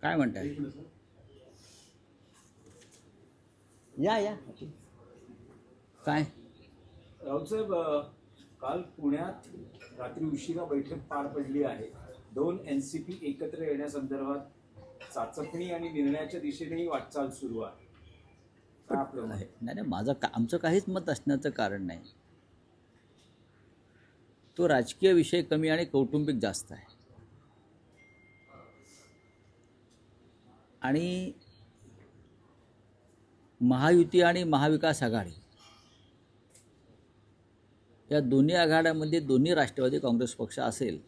काय म्हणताय? या या काय राऊतसाहेब, काल पुण्यात रात्री उशिरा बैठक पार पडली आहे. 2 NCP एकत्र येण्यासंदर्भात चाचपणी आणि निर्णयाच्या दिशेनेही वाटचाल सुरू आहे. काय आपलं नाही नाही आमचं काहीच मत असण्याचं कारण नाही. तो राजकीय विषय कमी आणि कौटुंबिक जास्त आहे. आणि महायुती आणि महाविकास आघाडी या दोन्ही आघाड्यामध्ये दोन्ही राष्ट्रवादी काँग्रेस पक्ष असेल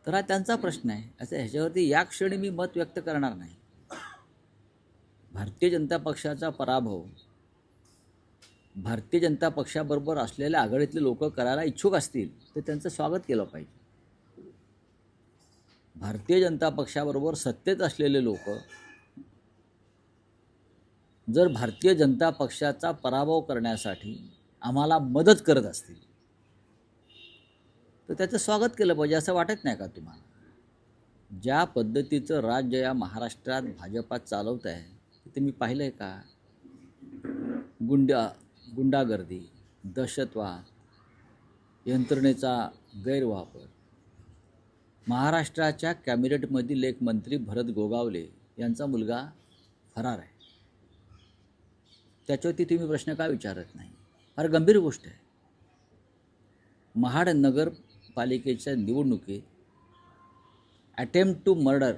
तर हा त्यांचा प्रश्न आहे. असं ह्याच्यावरती या क्षणी मी मत व्यक्त करणार नाही. भारतीय जनता पक्षाचा पराभव भारतीय जनता पक्षाबरोबर असलेल्या आघाडीतले लोक करायला इच्छुक असतील तर त्यांचं स्वागत केलं पाहिजे. भारतीय जनता पक्षाबरोबर सत्तेत असलेले लोक जर भारतीय जनता पक्षाचा पराभव करण्यासाठी आम्हाला मदत करत असतील तर त्याचं स्वागत केलं पाहिजे. असं वाटत नाही का तुम्हाला? ज्या पद्धतीचं राज्य या महाराष्ट्रात भाजपा चालवत आहे ते मी पाहिलं आहे का? गुंडागर्दी, दहशतवाद, यंत्रणेचा गैरवापर. महाराष्ट्राच्या कॅबिनेटमधील एक मंत्री भरत गोगावले यांचा मुलगा फरार आहे. त्याच्यावरती तुम्ही प्रश्न का विचारत नाही? फार गंभीर गोष्ट आहे. महाड नगरपालिकेच्या निवडणुकीत अटेम्प्ट टू मर्डर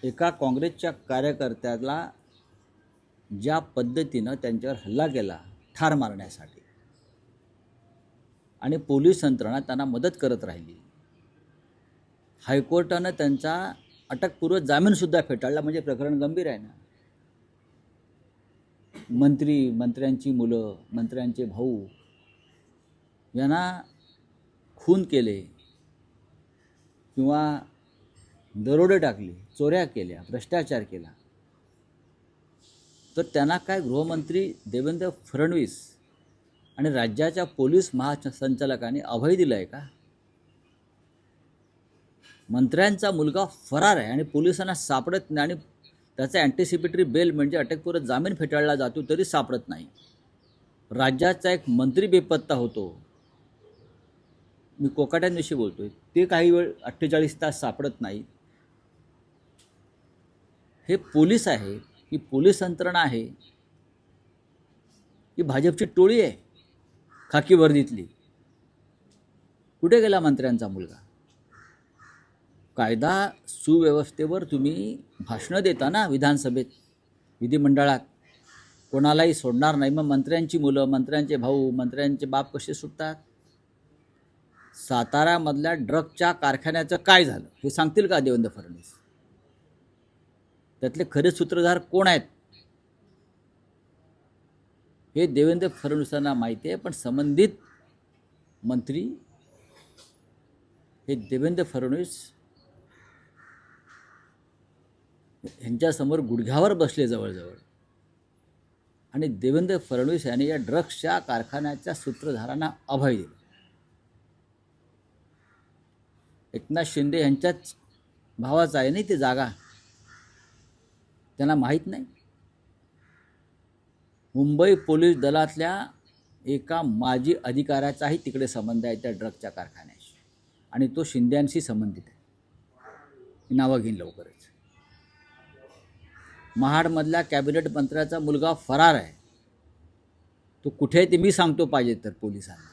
एका काँग्रेसच्या कार्यकर्त्याला ज्या पद्धतीनं त्यांच्यावर हल्ला केला ठार मारण्यासाठी आणि पोलीस यंत्रणा त्यांना मदत करत राहिली. हायकोर्टानं त्यांचा अटकपूर्व जामीनसुद्धा फेटाळला. म्हणजे प्रकरण गंभीर आहे ना. मंत्र्यांची मुलं, मंत्र्यांचे भाऊ यांना खून केले किंवा दरोडे टाकले, चोऱ्या केल्या, भ्रष्टाचार केला तर त्यांना काय गृहमंत्री देवेंद्र फडणवीस आणि राज्याच्या पोलीस महासंचालकांनी अभय दिलं आहे का? मंत्र्यांचा मुलगा फरार आहे आणि पोलिसांना सापडत नाही आणि त्याचा अँटिसिपेटरी बेल म्हणजे अटकपूर्व जामीन फेटाळला जातो तरी सापडत नाही. राज्याचा एक मंत्री बेपत्ता होतो. मी कोकाट्यांविषयी बोलतोय. ते काही वेळ 48 तास सापडत नाही. हे पोलीस आहे, ही पोलीस यंत्रणा आहे, ही भाजपची टोळी आहे खाकी वर्दीतली. कुठे गेला मंत्र्यांचा मुलगा? कायदा सुव्यवस्थेवर तुम्ही भाषणं देता ना विधानसभेत, विधिमंडळात. कोणालाही सोडणार नाही. मग मंत्र्यांची मुलं, मंत्र्यांचे भाऊ, मंत्र्यांचे बाप कसे सुटतात? साताऱ्यामधल्या ड्रगच्या कारखान्याचं काय झालं हे सांगतील का देवेंद्र फडणवीस? त्यातले खरे सूत्रधार कोण आहेत हे देवेंद्र फडणवीसांना माहिती आहे. पण संबंधित मंत्री हे देवेंद्र फडणवीस यांच्यासमोर गुडघ्यावर बसले जवळजवळ. आणि देवेंद्र फडणवीस यांनी या ड्रग्सच्या कारखान्याच्या सूत्रधारांना अभय दिलं. एकनाथ शिंदे यांच्याच भावाचा आहे नाही ती जागा, त्यांना माहीत नाही. मुंबई पोलीस दलातल्या एका माजी अधिकाऱ्याचाही तिकडे संबंध आहे त्या ड्रगच्या कारखान्याशी, आणि तो शिंद्यांशी संबंधित आहे. मी नावं घेईन लवकरच. महाडमधल्या कॅबिनेट मंत्र्याचा मुलगा फरार आहे. तो कुठे आहे ते मी सांगतो पाहिजे तर पोलिसांना.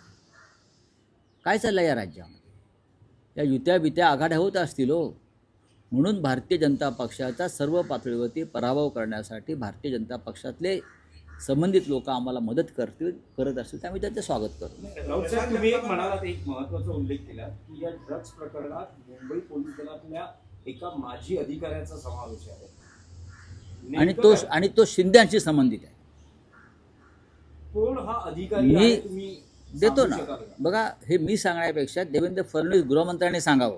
काय चाललं या राज्यामध्ये? या युत्या बित्या आघाड्या होत असतील हो. म्हणून भारतीय जनता पक्षाचा सर्व पातळीवरती पराभव करण्यासाठी भारतीय जनता पक्षातले संबंधित लोक आम्हाला मदत करत असतील तर आम्ही त्याचं स्वागत करतो. राऊत साहेब, तुम्ही एक म्हणालात, एक महत्त्वाचा उल्लेख केला की या ड्रग्ज प्रकरणात मुंबई पोलीस दलातल्या एका माजी अधिकाऱ्याचा समावेश आहे, आणि तो शिंद्यांशी संबंधित आहे. कोण हा अधिकारी आहे तुम्ही देतो सांगू ना. शकाल का? बघा, हे मी सांगण्यापेक्षा देवेंद्र फडणवीस गृहमंत्र्यांनी सांगावं.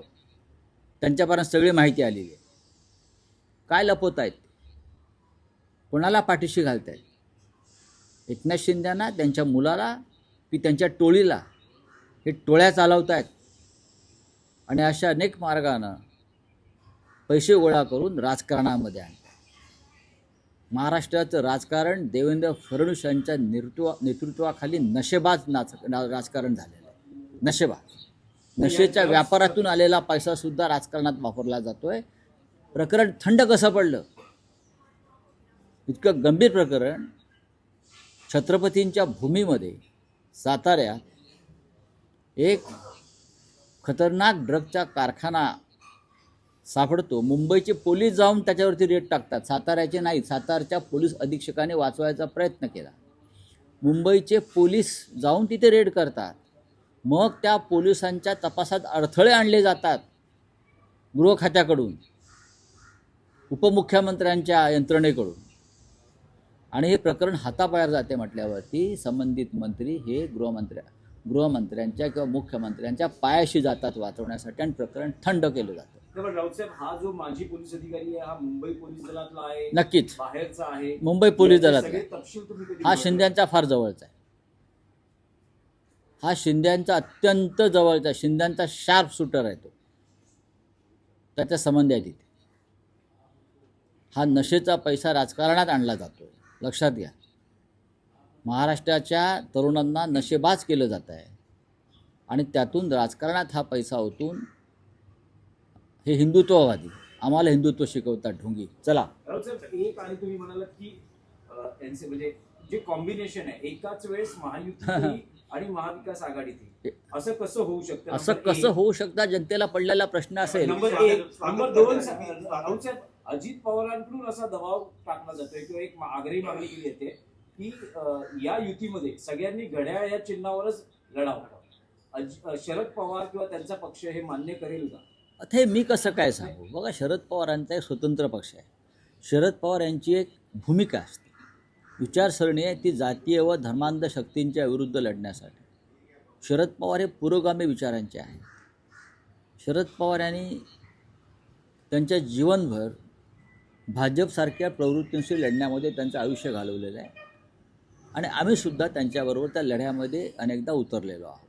त्यांच्यापर्यंत सगळी माहिती आलेली आहे. काय लपवत आहेत, कोणाला पाठीशी घालत आहेत? एकनाथ शिंदेना, त्यांच्या मुलाला की त्यांच्या टोळीला? हे टोळ्या चालवत आहेत आणि अशा अनेक मार्गानं पैसे गोळा करून राजकारणामध्ये आणतात. महाराष्ट्राचं राजकारण देवेंद्र फडणवीस यांच्या नेतृत्वाखाली नशेबाज राजकारण झालेलं आहे. नशेच्या व्यापारातून आलेला पैसासुद्धा राजकारणात वापरला जातोय. प्रकरण थंड कसं पडलं? इतकं गंभीर प्रकरण. छत्रपतींच्या भूमीमध्ये साताऱ्यात एक खतरनाक ड्रगचा कारखाना सापडतो. मुंबईचे पोलीस जाऊन त्याच्यावरती रेड टाकतात. साताऱ्याचे नाहीत. सातारच्या पोलीस अधीक्षकाने वाचवायचा प्रयत्न केला. मुंबईचे पोलीस जाऊन तिथे रेड करतात. मग त्या पोलिसांच्या तपासात अडथळे आणले जातात गृह खात्याकडून, उपमुख्यमंत्र्यांच्या यंत्रणेकडून, आणि हे प्रकरण हाताबाहेर जाते म्हटल्यावरती संबंधित मंत्री हे गृहमंत्र्यांच्या किंवा मुख्यमंत्र्यांच्या पायाशी जातात वाचवण्यासाठी, आणि प्रकरण थंड केलं जातं. राऊत साहेब, हा जो माजी पोलीस अधिकारी आहे हा मुंबई पोलीस दलातला आहे? नक्कीच बाहेरचा आहे? मुंबई पोलीस दलात. सगळे तपशील तुम्ही कधी हा शिंद्यांचा फार जवळचा आहे. हा शिंद्यांचा अत्यंत जवळचा, शिंद्यांचा शार्प शूटर आहे तो. त्याचा संबंध आहे तिथे. हा नशेचा पैसा राजकारणात आणला जातो, लक्षात घ्या. महाराष्ट्राच्या तरुणांना नशेबाज केलं जात आहे आणि त्यातून राजकारणात हा पैसा ओतून हे हिंदुत्ववादी आम्हाला हिंदुत्व शिकवतात ढोंगी. चला राऊत साहेब, एक आणि तुम्ही म्हणालात की म्हणजे जे कॉम्बिनेशन आहे एकाच वेळेस महायुती आणि महाविकास आघाडीतील, असं कसं होऊ शकतं? असं कसं होऊ शकतं? जनतेला पडलेला प्रश्न असेल. नंबर 1. नंबर 2, राऊत साहेब, अजित पवारांकडून असा दबाव टाकला जातोय किंवा एक आग्रही मागणी केली येते की या युतीमध्ये सगळ्यांनी घड्याळ या चिन्हावरच लढावं. शरद पवार किंवा त्यांचा पक्ष हे मान्य करेल का? आता हे मी कसं काय सांगू? बघा, शरद पवारांचा एक स्वतंत्र पक्ष आहे. शरद पवार यांची एक भूमिका असते, विचारसरणी आहे ती जातीय व धर्मांध शक्तींच्या विरुद्ध लढण्यासाठी. शरद पवार हे पुरोगामी विचारांचे आहेत. शरद पवार यांनी त्यांच्या जीवनभर भाजपसारख्या प्रवृत्तींशी लढण्यामध्ये त्यांचं आयुष्य घालवलेलं आहे, आणि आम्हीसुद्धा त्यांच्याबरोबर त्या लढ्यामध्ये अनेकदा उतरलेलो आहोत.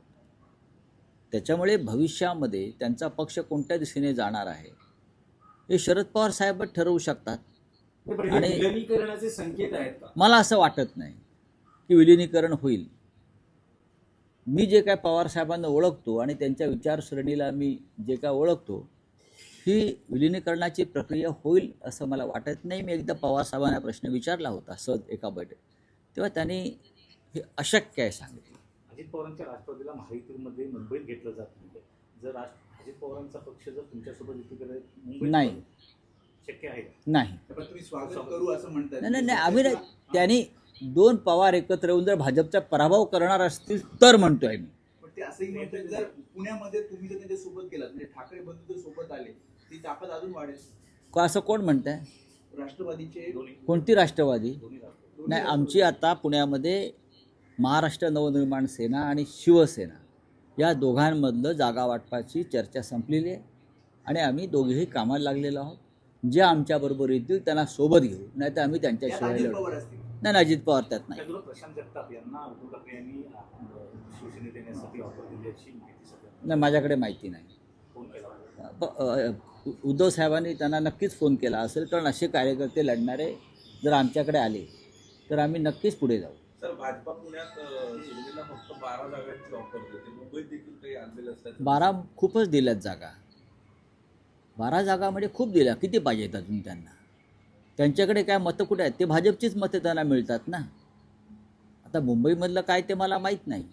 त्याच्यामुळे भविष्यामध्ये त्यांचा पक्ष कोणत्या दिशेने जाणार आहे हे शरद पवार साहेबच ठरवू शकतात. आणि विलीनीकरणाचे संकेत आहेत का? मला असं वाटत नाही की विलिनीकरण होईल. मी जे काय पवार साहेबांना ओळखतो आणि त्यांच्या विचारसरणीला मी जे काय ओळखतो, ही विलिनीकरणाची प्रक्रिया होईल असं मला वाटत नाही. मी एकदा पवार साहेबांना प्रश्न विचारला होता सहज एका बैठकीत, तेव्हा त्यांनी हे अशक्य आहे सांगितलं. अजित पवारांच्या राष्ट्रवादीला महायुतीमध्ये मुंबईत घेतलं जात नाही. जर अजित पवारांचा पक्ष जर तुमच्यासोबत युतीकडे मुंबईत नाही, शक्य आहे का? नाही, तुम्ही स्वागत करू असं म्हणताय? नाही, आम्ही नाही. त्यांनी 2 पवार एकत्र येऊन जर भाजपचा पराभव करणार असतील तर म्हणतोय मी. पण ते असंही म्हणतात जर पुण्यामध्ये तुम्ही जर त्यांच्या सोबत गेलात, म्हणजे ठाकरे बंधू जर सोबत आले, ती ताकद अजून वाढेल. का असं कोण म्हणतंय? राष्ट्रवादीचे कोणती राष्ट्रवादी? दोन्ही राष्ट्रवादी. नाही, आमची आता पुण्यामध्ये महाराष्ट्र नवनिर्माण सेना आणि शिवसेना या दोघांमधलं जागा वाटपाची चर्चा संपलेली आहे, आणि आम्ही दोघेही कामाला लागलेलो आहोत. जे आमच्याबरोबर येतील त्यांना सोबत घेऊ, नाही तर आम्ही त्यांच्याशिवाय अजित लढू. पवार असतील. नाही, अजित पवार त्यात नाही. त्याचबरोबर प्रशांत जगताप यांना उद्धव ठाकरे यांनी शिवसेनेत येण्यासाठी ऑफर दिली अशी माहिती सगळ्यांना. नाही, माझ्याकडे माहिती नाही. फोन केला उद्धव साहेबांनी त्यांना नक्कीच फोन केला असेल, कारण असे कार्यकर्ते लढणारे जर आमच्याकडे आले तर आम्ही नक्कीच पुढे जाऊ. सर, भाजपा पुण्यात शिवसेनेला फक्त 12 जागांची ऑफर देते. मुंबईत देखील काही आणलेलं असल्याचं 12 खूपच दिल्यात जागा. 12 जागा म्हणजे खूप दिल्या. किती पाहिजेत अजून त्यांना? त्यांच्याकडे काय मतं कुठे आहेत? ते भाजपचीच मतं त्यांना मिळतात ना. आता मुंबईमधलं काय ते मला माहीत नाही.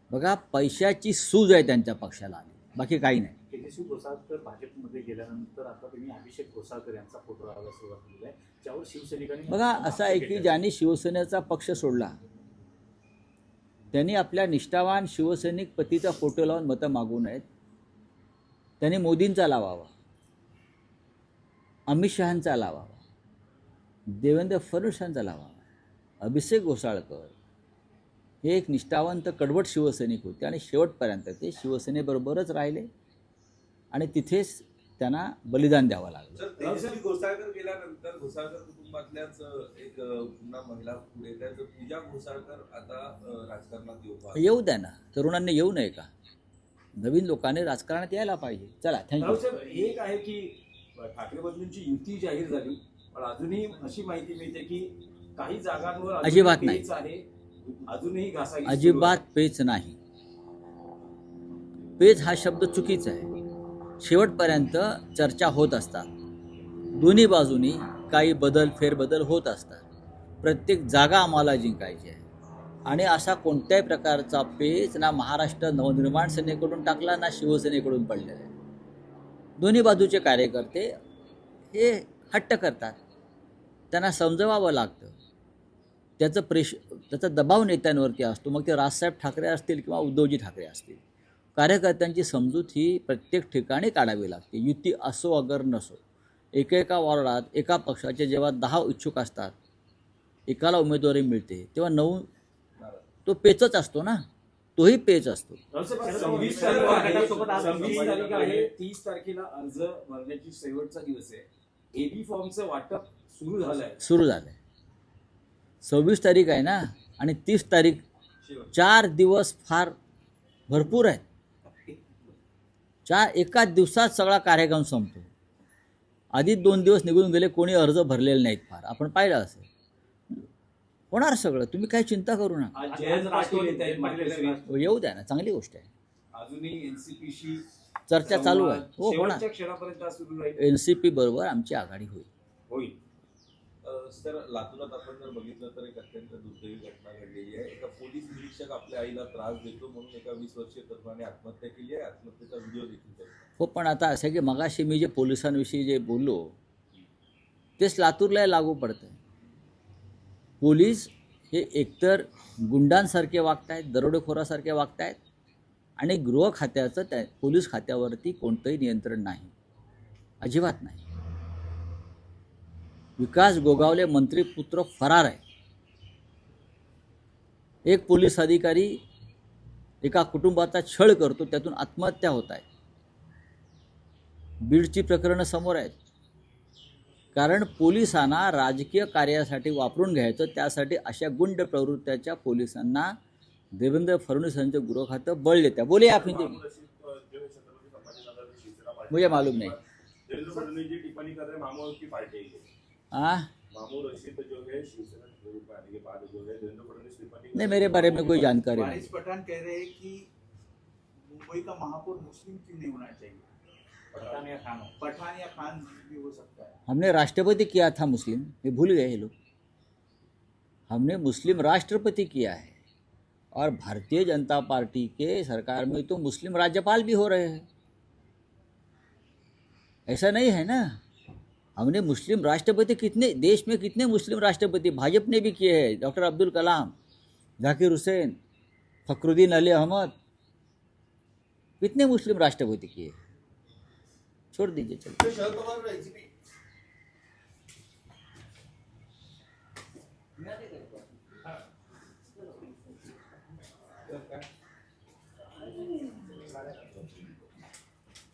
बघा, पैशाची सूज आहे त्यांच्या पक्षाला, बाकी काही नाही. तेजस्वी घोसाळकर भाजपमध्ये गेल्यानंतर आता त्यांनी अभिषेक घोसाळकर यांचा फोटो लावायला सुरुवात केली आहे, ज्यावर शिवसैनिकांनी बघा, असं आहे की ज्यांनी शिवसेनेचा पक्ष सोडला त्यांनी आपल्या निष्ठावान शिवसैनिक पतीचा फोटो लावून मतं मागू नयेत. त्यांनी मोदींचा लावावा, अमित शहांचा लावावा, देवेंद्र फडणवीसांचा लावावा. अभिषेक घोसाळकर हे एक निष्ठावंत कडवट शिवसैनिक होते आणि शेवटपर्यंत ते शिवसेनेबरोबरच राहिले आणि तिथेच त्यांना बलिदान द्यावं लागलं. सर, तेजस्वी घोसाळकर गेल्यानंतर घोसाळकर कुटुंबातल्याच एक पुन्हा महिला पुढे येत आहे. पूजा घोसाळकर आता राजकारणात येऊ द्या ना, तरुणांनी येऊ नये का? नवीन लोकांनी राजकारणात यायला पाहिजे. चला, थँक्यू. राव साहेब, एक आहे की ठाकरे बंधूंची युती जाहीर झाली, पण अजूनही अशी माहिती मिळते की काही जागांवर अजूनही अजिबात नाही. पेच आहे, अजूनही घासाघीस सुरू अजिबात आहे. पेच नाही. पेच हा शब्द चुकीचा आहे. शेवटपर्यंत चर्चा होत असतात. दोन्ही बाजूनी काही बदल फेरबदल होत असतात. प्रत्येक जागा आम्हाला जिंकायची आहे आणि असा कोणत्याही प्रकारचा पेच ना महाराष्ट्र नवनिर्माण सेनेकडून टाकला ना शिवसेनेकडून पडलेला आहे. दोन्ही बाजूचे कार्यकर्ते हे हट्ट करतात, त्यांना समजवावं लागतं. त्याचा दबाव नेत्यांवरती असतो. मग ते राजसाहेब ठाकरे असतील किंवा उद्धवजी ठाकरे असतील. कार्यकर्त्यांची समजूत ही प्रत्येक ठिकाणी काढावी लागते. युती असो अगर नसो, एकेका वॉर्डात एका पक्षाचे जेव्हा 10 इच्छुक असतात, एकाला उमेदवारी मिळते, तेव्हा 9 तो पेचच असतो ना, तोही पेच असतो. राव साहेब, 26 तारीख आहे, 26 तारीख आहे, 30 तारखेला अर्ज भरण्याची शेवटचा दिवस आहे. एबी फॉर्मचं वाटप सुरू झालंय. 26 तारीख आहे ना, आणि 30 तारीख, 4 दिवस फार भरपूर आहेत. एकाच दिवसात सगळा कार्यक्रम संपतो. आधीच 2 दिवस निघून गेले, कोणी अर्ज भरलेले नाहीत. फार आपण पाहिलं असेल. होणार सगळं, तुम्ही काही चिंता करू नका. आज जयंत पाटील येत आहेत मागल्या येऊ द्या ना, चांगली गोष्ट आहे. अजूनही एनसीपीशी चर्चा चालू आहे. हो, होणार. शेवटच्या क्षणापर्यंत आज सुरू राहील. एनसीपी बरोबर आमची आघाडी होईल. होईल. सर, लातूरात आपण जर बघितलं तर एक अत्यंत दुर्दैवी घटना घडलेली आहे. एका पोलीस निरीक्षक आपल्या आईला त्रास देतो म्हणून एका 20 वर्षीय तरुणाने आत्महत्या केली आहे. आत्महत्येचा व्हिडिओ देखील आहे. हो, पण आता असं आहे की मगाशी मी जे पोलिसांविषयी जे बोललो तेच लातूरला लागू पडतं. पोलीस हे एकतर गुंडांसारखे वागत आहेत, दरोडेखोरासारखे वागत आहेत आणि गृह खात्याचं त्या पोलीस खात्यावरती कोणतंही नियंत्रण नाही, अजिबात नाही. विकास गोगावले मंत्रीपुत्र फरार आहे. एक पोलीस अधिकारी एका कुटुंबाचा छळ करतो, त्यातून आत्महत्या होत आहे. बीडची प्रकरणं समोर आहेत. कारण पोलिसांना राजकीय कार्यासाठी वापरून घ्यायचं, त्यासाठी अशा गुंड प्रवृत्त्याच्या पोलिसांना देवेंद्र फडणवीस यांचं गृह खातं बळ देत्या. बोले आप हिंदी में. मुझे मालूम नहीं. देवेंद्र फडणवीस जी टिप्पणी कर रहे हैं मामूर की पार्टी है। मामूर रशीद जो है शिवसेना के रूप में आने के बाद जो है देवेंद्र फडणवीस टिप्पणी नहीं, मेरे बारे में कोई जानकारी नहीं. वारिस पठान कह रहे हैं कि मुंबई का महापौर मुस्लिम क्यों नहीं होना चाहिए? पठान या खान हो. पठान या खान भी हो सकता है. हमने राष्ट्रपति किया था मुस्लिम, ये भूल गए ये लोग. हमने मुस्लिम राष्ट्रपति किया है और भारतीय जनता पार्टी के सरकार में तो मुस्लिम राज्यपाल भी हो रहे हैं. ऐसा नहीं है ना. हमने मुस्लिम राष्ट्रपति कितने देश में कितने मुस्लिम राष्ट्रपति भाजपा ने भी किए हैं. डॉक्टर अब्दुल कलाम, जाकिर हुसैन, फखरुद्दीन अली अहमद, कितने मुस्लिम राष्ट्रपति किए. छोड़ दीजिए, चलो. शरद पवार एनसीपी